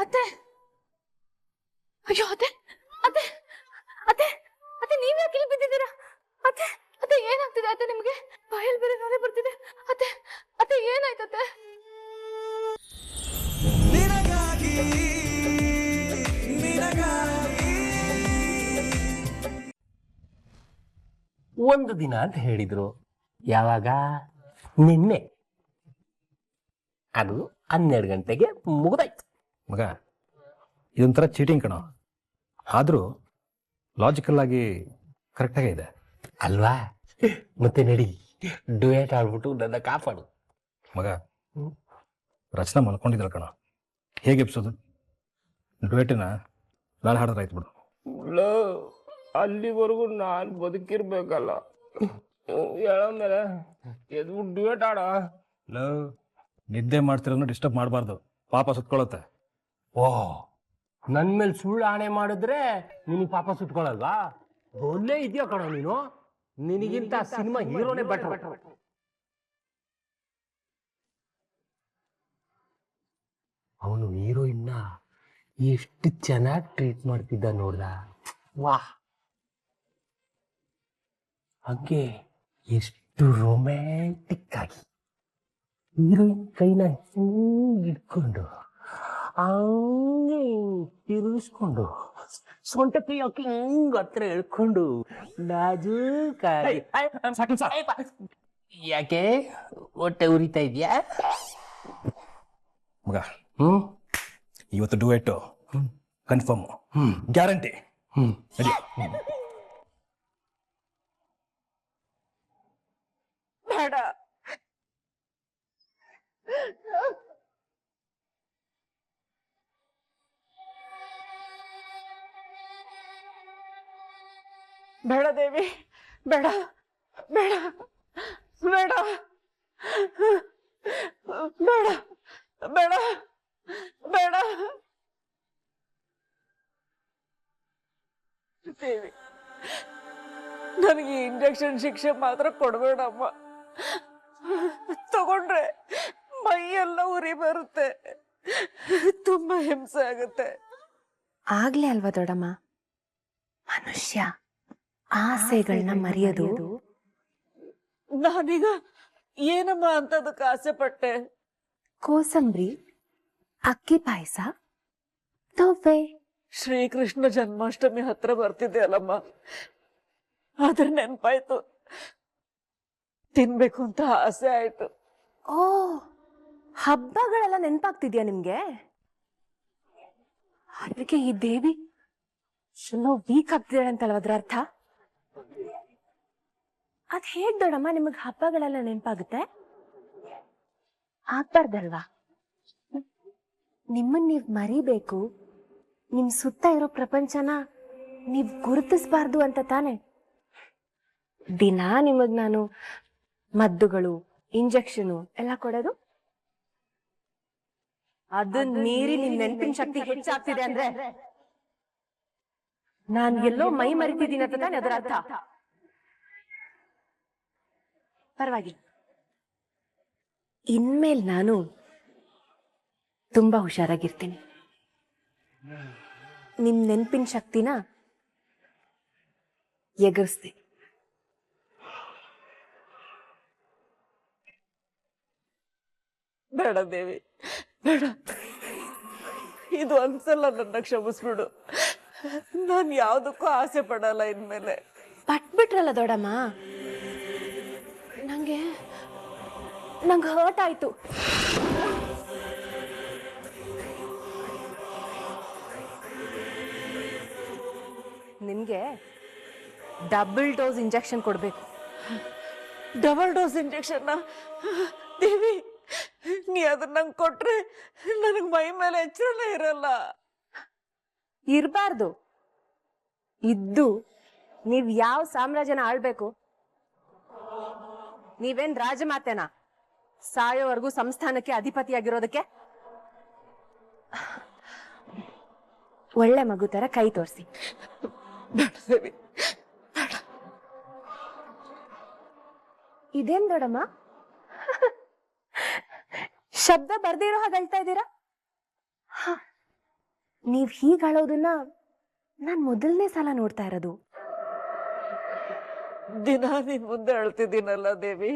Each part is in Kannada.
ಅತ್ತೆ, ಅಯ್ಯೋ ಅತ್ತೆ, ಅತ್ತೆ, ಅತ್ತೆ, ಅತ್ತೆ, ನೀವ್ ಯಾಕೆ ಇಲ್ಲಿ ಬಿದ್ದಿದ್ದೀರಾ? ಅತ್ತೆ, ಅತ್ತೆ, ಏನಾಗ್ತಿದೆ ಅತ್ತೆ ನಿಮ್ಗೆ? ಬಾಯಲ್ಲಿ ಬೇರೆ ನೋರೆ ಬರ್ತಿದೆ. ಅತ್ತೆ, ಅತ್ತೆ, ಏನಾಯ್ತತ್ತೆ? ಒಂದು ದಿನ ಅಂತ ಹೇಳಿದ್ರು. ಯಾವಾಗ? ನಿನ್ನೆ. ಅದು 12 ಗಂಟೆಗೆ ಮುಗಿದಾಯ್ತು. ಮಗ, ಇದೊಂಥರ ಚೀಟಿಂಗ್ ಕಣೋ. ಆದರೂ ಲಾಜಿಕಲ್ ಆಗಿ ಕರೆಕ್ಟಾಗೇ ಇದೆ ಅಲ್ವಾ? ಮತ್ತೆ ನಡಿ, ಡುಯೆಟ್ ಆಡ್ಬಿಟ್ಟು ನನ್ನ ಕಾಪಾಡು. ಮಗ, ರಚನಾ ಮಲ್ಕೊಂಡಿದ್ದಾಳೆ ಕಣೋ, ಹೇಗೆ ಎಬ್ಸೋದು? ಡುಯೆಟನ್ನ ನಾನು ಹಾಡಿದ್ರೆ ಆಯ್ತು ಬಿಡು. ಅಲ್ಲಿವರೆಗೂ ನಾನು ಬದುಕಿರ್ಬೇಕಲ್ಲ. ಹೇಳಮೇಲೆ ಎದ್ಬಿಟ್ಟು ಡುಯೆಟ್ ಆಡ. ನಿದ್ದೆ ಮಾಡ್ತಿರೋನು ಡಿಸ್ಟರ್ಬ್ ಮಾಡಬಾರ್ದು, ಪಾಪ ಸುತ್ಕೊಳ್ಳುತ್ತೆ. ಓಹ್, ನನ್ ಮೇಲೆ ಸುಳ್ಳು ಆಣೆ ಮಾಡಿದ್ರೆ ನಿನಗೆ ಪಾಪ ಸುಟ್ಕೊಳಲ್ವಾ? ಒಳ್ಳೆ ಇದೆಯಾ ಕಣ ನೀನು. ನಿನಗಿಂತ ಸಿನಿಮಾ ಹೀರೋನೇ ಬೆಟರ್. ಅವನು ಹೀರೋಯಿನ್ನ ಎಷ್ಟು ಚೆನ್ನಾಗಿ ಟ್ರೀಟ್ ಮಾಡ್ತಿದ್ದ ನೋಡ್ದ. ವಾಹ್, ಹಂಗೆ ಎಷ್ಟು ರೊಮ್ಯಾಂಟಿಕ್ ಆಗಿ ಹೀರೋಯಿನ್ ಕೈನ ಹಿಡ್ಕೊಂಡು ಹಂಗೆ ತಿರುಗಿಸ್ಕೊಂಡು ಸೊಂಟ ಕೈ ಹಾಕಿ ಹಿಂಗ್ ಹತ್ರ ಎಳ್ಕೊಂಡು ನಾಜೂಕಾಗಿ. ಯಾಕೆ ಹೊಟ್ಟೆ ಉರಿತಾ ಇದ್ಯಾ ಮಗ? ಇವತ್ತು ಡುಯೆಟ್ಟು ಕನ್ಫರ್ಮ್, ಗ್ಯಾರಂಟಿ. ಬೇಡ, ಬೇಡ ದೇವಿ, ಬೇಡ, ಬೇಡ, ಬೇಡ, ಬೇಡ, ಬೇಡ, ಬೇಡ ದೇವಿ, ನನಗೆ ಇಂಜೆಕ್ಷನ್ ಶಿಕ್ಷೆ ಮಾತ್ರ ಕೊಡಬೇಡಮ್ಮ. ತಗೊಂಡ್ರೆ ಮೈಯೆಲ್ಲ ಉರಿ ಬರುತ್ತೆ, ತುಂಬಾ ಹಿಂಸೆ ಆಗುತ್ತೆ. ಆಗ್ಲೇ ಅಲ್ವಾ ದೊಡ್ಡಮ್ಮ ಮನುಷ್ಯ ಆಸೆಗಳನ್ನ ಮರೆಯೋದು. ನಾನೀಗ ಏನಮ್ಮ ಅಂತದಕ್ಕೆ ಆಸೆ ಪಟ್ಟೆ? ಕೋಸಂಬರಿ, ಅಕ್ಕಿ ಪಾಯಸ, ತೊವ್ವೆ. ಶ್ರೀಕೃಷ್ಣ ಜನ್ಮಾಷ್ಟಮಿ ಹತ್ರ ಬರ್ತಿದೆ ಅಲ್ಲಮ್ಮ, ಆದ್ರೆ ನೆನ್ಪಾಯ್ತು, ತಿನ್ಬೇಕು ಅಂತ ಆಸೆ ಆಯ್ತು. ಓ, ಹಬ್ಬಗಳೆಲ್ಲ ನೆನ್ಪಾಗ್ತಿದ್ಯಾ ನಿಮ್ಗೆ? ಅದಕ್ಕೆ ಈ ದೇವಿ ಎಲ್ಲೋ ವೀಕ್ ಆಗ್ತಿದ್ದಾಳೆ ಅಂತಲ್ವ ಅದ್ರ ಅರ್ಥ? ಅದ್ ಹೇಗ್ ದೊಡ್ಡಮ್ಮ ನಿಮಗ್ ಹಬ್ಬಗಳೆಲ್ಲ ನೆನ್ಪಾಗುತ್ತೆ? ಆಗ್ಬಾರ್ದಲ್ವಾ? ನಿಮ್ಮನ್ ನೀವ್ ಮರಿಬೇಕು, ನಿಮ್ ಸುತ್ತ ಇರೋ ಪ್ರಪಂಚನ ನೀವ್ ಗುರುತಿಸ್ಬಾರ್ದು ಅಂತ ತಾನೆ ದಿನ ನಿಮಗ್ ನಾನು ಮದ್ದುಗಳು, ಇಂಜೆಕ್ಷನು ಎಲ್ಲ ಕೊಡೋದು. ಅದನ್ನ ಮೀರಿ ನಿಮ್ ನೆನಪಿನ ಶಕ್ತಿ ಹೆಚ್ಚಾಗ್ತಿದೆ ಅಂದ್ರೆ ನಾನ್ ಎಲ್ಲೋ ಮೈ ಮರಿತಿದ್ದೀನಿ ಅಂತ ತಾನೆ ಅದರ ಅರ್ಥ. ಪರವಾಗಿಲ್ಲ, ಇನ್ಮೇಲ್ ನಾನು ತುಂಬಾ ಹುಷಾರಾಗಿರ್ತೀನಿ. ನಿಮ್ ನೆನಪಿನ ಶಕ್ತಿನ ಎಗರಿಸ್ತೀನಿ. ಬೇಡ ದೇವಿ, ಬೇಡ, ಇದು ಒಂದ್ಸಲ ನನ್ನ ಕ್ಷಮಿಸ್ಬಿಡು. ನಾನು ಯಾವ್ದಕ್ಕೂ ಆಸೆ ಪಡಲ್ಲ ಇನ್ಮೇಲೆ. ಪಟ್ಬಿಟ್ರಲ್ಲ ದೊಡ್ಡಮ್ಮ, ನಂಗೆ ಹರ್ಟ್ ಆಯ್ತು. ನಿಮ್ಗೆ ಡಬಲ್ ಡೋಸ್ ಇಂಜೆಕ್ಷನ್ ಕೊಡ್ಬೇಕು. Double dose injection? ದೇವಿ, ನೀ ಅದನ್ನ ನಂಗೆ ಕೊಟ್ರೆ ನನಗ್ ಮೈ ಮೇಲೆ ಎಚ್ಚರನೇ ಇರಲ್ಲ. ಇರಬಾರ್ದು. ಇದ್ದು ನೀವ್ ಯಾವ ಸಾಮ್ರಾಜ್ಯನ ಆಳ್ಬೇಕು? ನೀವೇನ್ ರಾಜಮಾತೆನಾ ಸಾಯೋವರೆಗೂ ಸಂಸ್ಥಾನಕ್ಕೆ ಅಧಿಪತಿಯಾಗಿರೋದಕ್ಕೆ? ಒಳ್ಳೆ ಮಗು ತರ ಕೈ ತೋರಿಸಿ. ಇದೇನ್ ದೊಡ್ಡಮ್ಮ ಶಬ್ದ ಬರ್ದೇ ಇರೋ ಹಾಗೆ ಹೇಳ್ತಾ ಇದ್ದೀರಾ? ನೀವ್ ಹೀಗಾಳೋದನ್ನ ನಾನ್ ಮೊದಲನೇ ಸಲ ನೋಡ್ತಾ ಇರೋದು. ದಿನ ನಿನ್ ಮುಂದೆ ಅಳ್ತಿದ್ದೀನಲ್ಲ ದೇವಿ.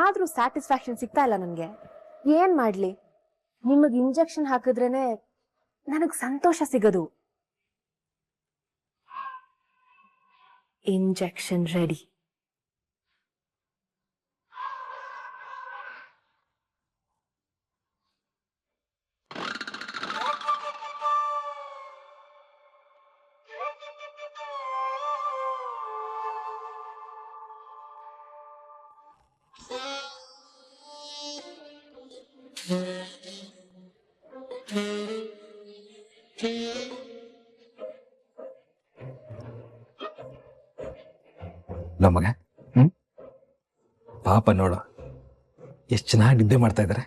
ಆದ್ರೂ ಸ್ಯಾಟಿಸ್ಫ್ಯಾಕ್ಷನ್ ಸಿಗ್ತಾ ಇಲ್ಲ ನನ್ಗೆ. ಏನ್ ಮಾಡ್ಲಿ, ನಿಮಗ್ ಇಂಜೆಕ್ಷನ್ ಹಾಕಿದ್ರೇನೆ ನನಗ್ ಸಂತೋಷ ಸಿಗೋದು. Injection ready. ನಮಗ ಪಾಪ ನೋಡು ಎಷ್ಟು ಚೆನ್ನಾಗಿ ನಿದ್ದೆ ಮಾಡ್ತಾ ಇದ್ದಾರೆ.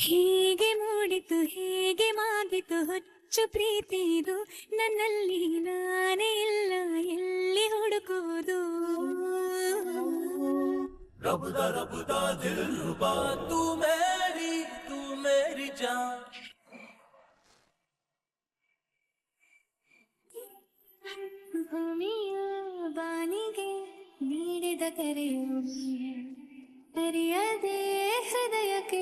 ಹೀಗೆ ಮೂಡಿತು ಹೀಗೆ ಮಾಗಿತು ಹುಚ್ಚು ಪ್ರೀತಿದು, ನನ್ನಲ್ಲಿ ನಾನೇ ಇಲ್ಲ ಎಲ್ಲಿ ಹುಡುಕುವುದು. ಭೂಮಿಯ ಬಾನಿಗೆ ನೀಡಿದ ಕರೆಯು ಅರಿಯದೆ ಹೃದಯಕ್ಕೆ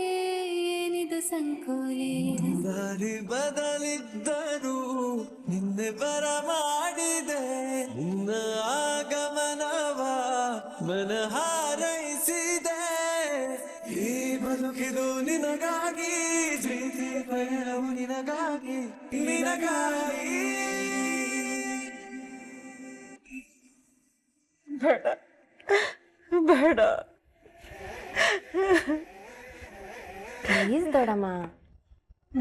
ಏನಿದು ಸಂಕೋಲೆ. ದಾರಿ ಬದಲಿದ್ದರು ನಿನ್ನೆ ಬರ ಮಾಡಿದೆ, ನಿನ್ನ ಆಗಮನವ ಮನ ಹಾರೈಸಿದೆ. ಈ ಬದುಕಿದು ನಿನಗಾಗಿ, ಪ್ರೀತಿ ಪಯಣವು ನಿನಗಾಗಿ, ನಿನಗಾಗಿ. ಬೇಡ ಬೇಡ, ಪ್ಲೀಸ್ ದೊಡಮ್ಮ.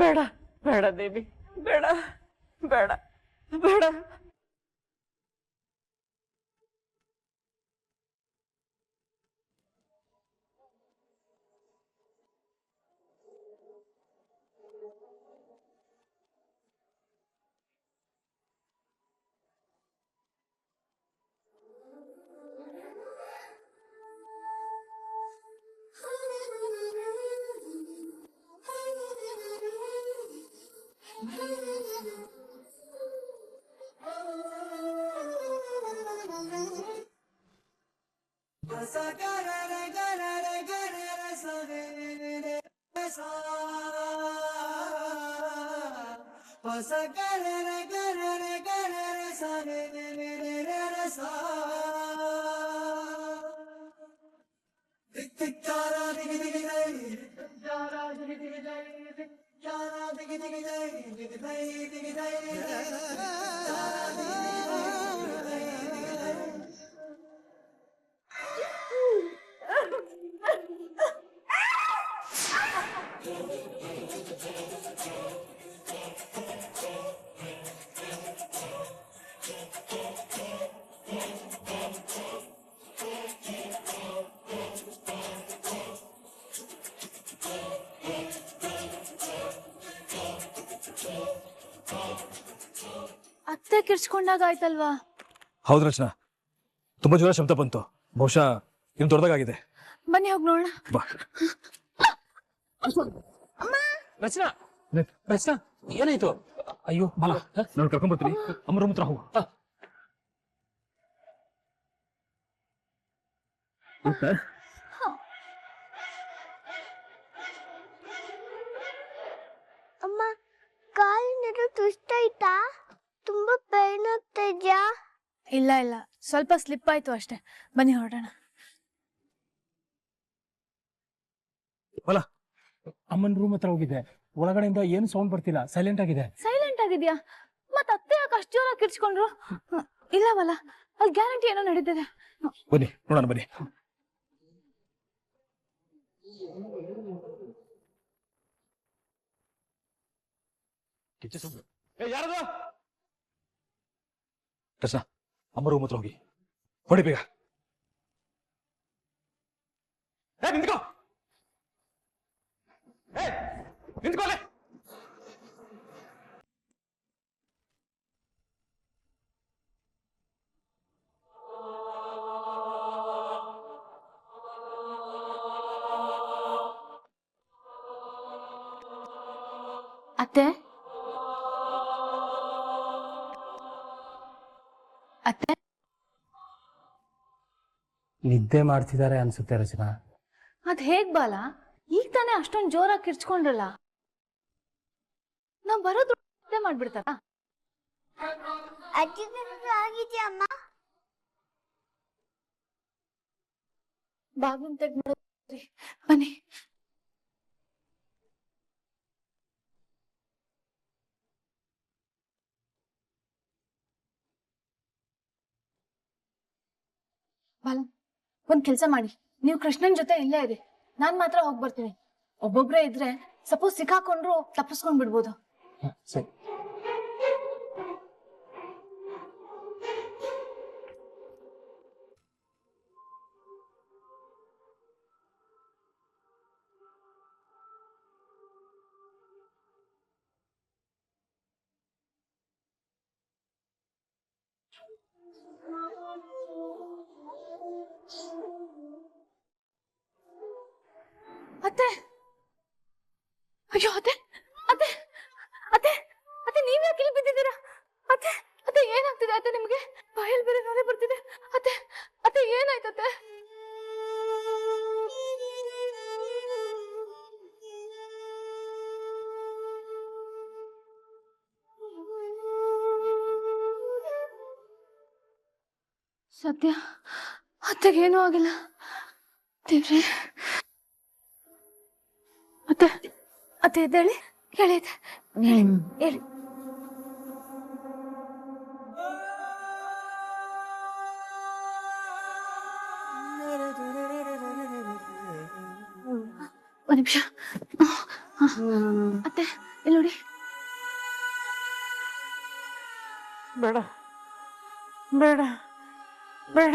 ಬೇಡ ಬೇಡ ದೇವಿ, ಬೇಡ ಬೇಡ ಬೇಡ. ಅತ್ತೆ ಕಿರ್ಚ್ಕೊಂಡಾಗ ಆಯ್ತಲ್ವಾ? ಹೌದು ರಚನಾ, ತುಂಬಾ ಜೋರ ಶಬ್ದ ಬಂತು. ಬಹುಶಃ ಇನ್ನು ದೊಡ್ಡದಾಗಿದೆ. ಬನ್ನಿ ಹೋಗಿ ನೋಡೋಣ. ಬಾ. ರಚನಾ, ರಚನಾ ಏನಾಯ್ತು? ಅಯ್ಯೋ ಬಾಲ, ನಾನು ಕರ್ಕೊಂಡ್ ಬರ್ತೀನಿ. ಅಮ್ಮ ರೂಮ್ ಹತ್ರ ಹೋಗು. ಅಮ್ಮ, ಕಾಲಿನ ಟ್ವಿಸ್ಟ್ ಆಯ್ತಾ? ತುಂಬಾ ಪೇನ್ ಆಗ್ತಾ ಇದ್ಯಾ? ಇಲ್ಲ ಇಲ್ಲ, ಸ್ವಲ್ಪ ಸ್ಲಿಪ್ ಆಯ್ತು ಅಷ್ಟೇ. ಬನ್ನಿ ಹೊರಡೋಣ. ಅಮ್ಮನ ರೂಮ್ ಹತ್ರ ಹೋಗಿದ್ದೆ. ಒಳಗಡೆಯಿಂದ ಏನು ಸೌಂಡ್ ಬರ್ತಿಲ್ಲ, ಸೈಲೆಂಟ್ ಆಗಿದೆ. ಸೈಲೆಂಟ್ ಆಗಿದ್ಯಾ? ಮತ್ ಅತ್ತೆ ಯಾಕೆ ಅಷ್ಟು ಜೋರಾಗಿ ಕಿರ್ಚ್ಕೊಂಡ್ರು? ಇಲ್ಲವಲ್ಲ, ಅಲ್ಲಿ ಗ್ಯಾರಂಟಿ ಏನೋ ನಡೀತಿದೆ. ಬನ್ನಿ ನೋಡೋಣ, ಬನ್ನಿ. ಯಾರದು? ರಚನಾ, ಅಮ್ಮ ರೂಮ್ ಹತ್ರ ಹೋಗಿ ಹೊಡಿ ಬೇಗ. ನಿಂತ್ಕೋ, ನಿಂತ್ಕೋಲೆ. ಅತ್ತೆ ಅತ್ತೆ ನಿದ್ದೆ ಮಾಡ್ತಿದ್ದಾರೆ ಅನ್ಸುತ್ತೆ ರಚನಾ. ಅದ್ ಹೇಗ್ ಬಾಲ, ಈಗ ತಾನೇ ಅಷ್ಟೊಂದ್ ಜೋರಾಗಿ ಕಿರ್ಚ್ಕೊಂಡ್ರಲ್ಲ. ನಾವ್ ಬರೋದು ನಿದ್ದೆ ಮಾಡ್ಬಿಡ್ತಾರ? ಅಜ್ಜಿಗೆ ಆಗಿದ್ಯಾ ಅಮ್ಮ? ಬಾಗಿಲು ತೆಗ್ದು ಬನ್ನಿ. ಬಾಲ, ಒಂದ್ ಕೆಲ್ಸ ಮಾಡಿ, ನೀವು ಕೃಷ್ಣನ್ ಜೊತೆ ಇಲ್ಲೇ ಇರಿ, ನಾನ್ ಮಾತ್ರ ಹೋಗ್ ಬರ್ತೀನಿ. ಒಬ್ಬೊಬ್ರೇ ಇದ್ರೆ ಸಪೋಸ್ ಸಿಕ್ಕಾಕೊಂಡ್ರು ತಪ್ಪಿಸ್ಕೊಂಡ್ ಬಿಡ್ಬೋದು. ಸರಿ. ಅತ್ತೆ, ಅಯ್ಯೋ ಅತ್ತೆ, ಅತ್ತೆ ಅತ್ತೆ ಅತ್ತೆ ನೀವ್ ಯಾಕೆ ಇಲ್ಲಿ ಬಿದ್ದಿದ್ದೀರಾ? ಅತ್ತೆ ಅತ್ತೆ ಏನಾಗ್ತಿದೆ ಅತ್ತೆ ನಿಮ್ಗೆ? ಬಾಯಲ್ಲಿ ಬೇರೆ ನೋರೆ ಬರ್ತಿದೆ. ಅತ್ತೆ ಅತ್ತೆ ಏನಾಯ್ತತ್ತೆ? ಸದ್ಯ ಅತ್ತೆಗೇನೂ ಆಗಿಲ್ಲ. ದೇವ್ರೆ, ಅತ್ತೆ ಅತ್ತೆ ಎದ್ದೇಳಿ, ಹೇಳಿ ಅತ್ತೆ, ಹೇಳಿ ಹೇಳಿ. ಒಂದ್ ನಿಮಿಷ ಅತ್ತೆ, ಇಲ್ಲಿ ನೋಡಿ. ಬೇಡ ಬೇಡ ಬೇಡ